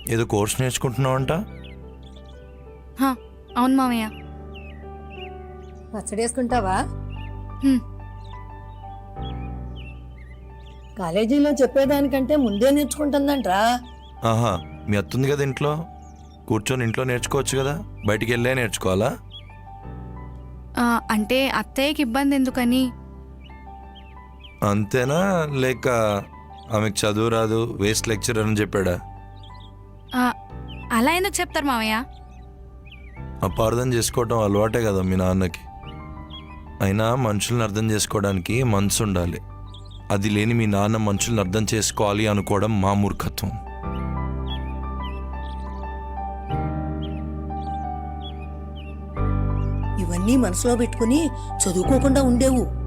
ఏదో కోర్స్ నేర్చుకుంటున్నావంట. హా, అవును మామయ్య. పచ్చడి వేసుకుంటావా? హ్మ్. కాలేజీలో చెప్పేదానికంటే ముందే నేర్చుకుంటుందంట్రా. ఆహా, మీ అత్తుంది కదా ఇంట్లో, కూర్చొని ఇంట్లో నేర్చుకోవచ్చు కదా, బయటికి వెళ్ళే నేర్చుకోవాలా? అంటే అత్తయ్యకి ఇబ్బంది ఎందుకని. అంతేనా, లేక ఆమెకు చదువు రాదు, వేస్ట్ లెక్చర్ అని చెప్పాడా? ఆ, అలా ఎందుకు చెప్తారు మామయ్య? అపార్థం చేసుకోవటం అలవాటే కదా మీ నాన్నకి. అయినా మనుషుల్ని అర్థం చేసుకోవడానికి మనసు ఉండాలి. అది లేని మీ నాన్న మనుషుల్ని అర్థం చేసుకోవాలి అనుకోవడం మా మూర్ఖత్వం. ఇవన్నీ మనసులో పెట్టుకుని చదువుకోకుండా ఉండేవు.